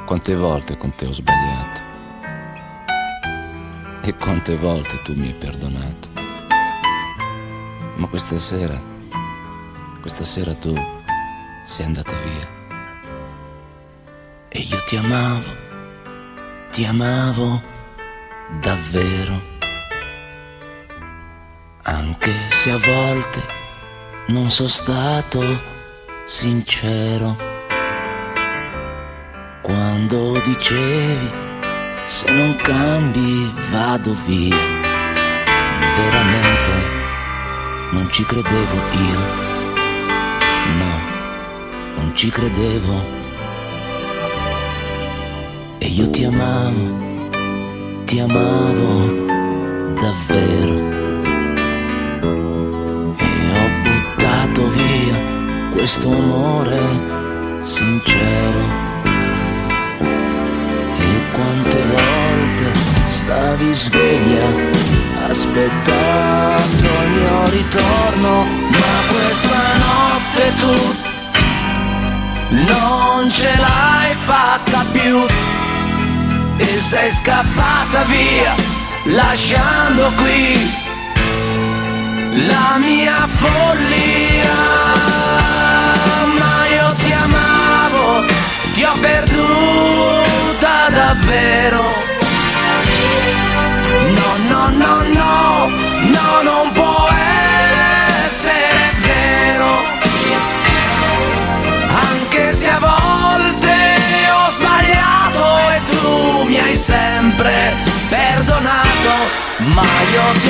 Quante volte con te ho sbagliato e quante volte tu mi hai perdonato. Ma questa sera tu sei andata via. E io ti amavo davvero, anche se a volte non sono stato sincero. Quando dicevi se non cambi vado via, veramente non ci credevo io, no, non ci credevo. E io ti amavo davvero, e ho buttato via questo amore sincero. Quante volte stavi sveglia aspettando il mio ritorno, ma questa notte tu non ce l'hai fatta più e sei scappata via lasciando qui la mia follia. Ma io ti amavo, ti ho perduta davvero. No, non può essere vero, anche se a volte ho sbagliato e tu mi hai sempre perdonato. Ma io ti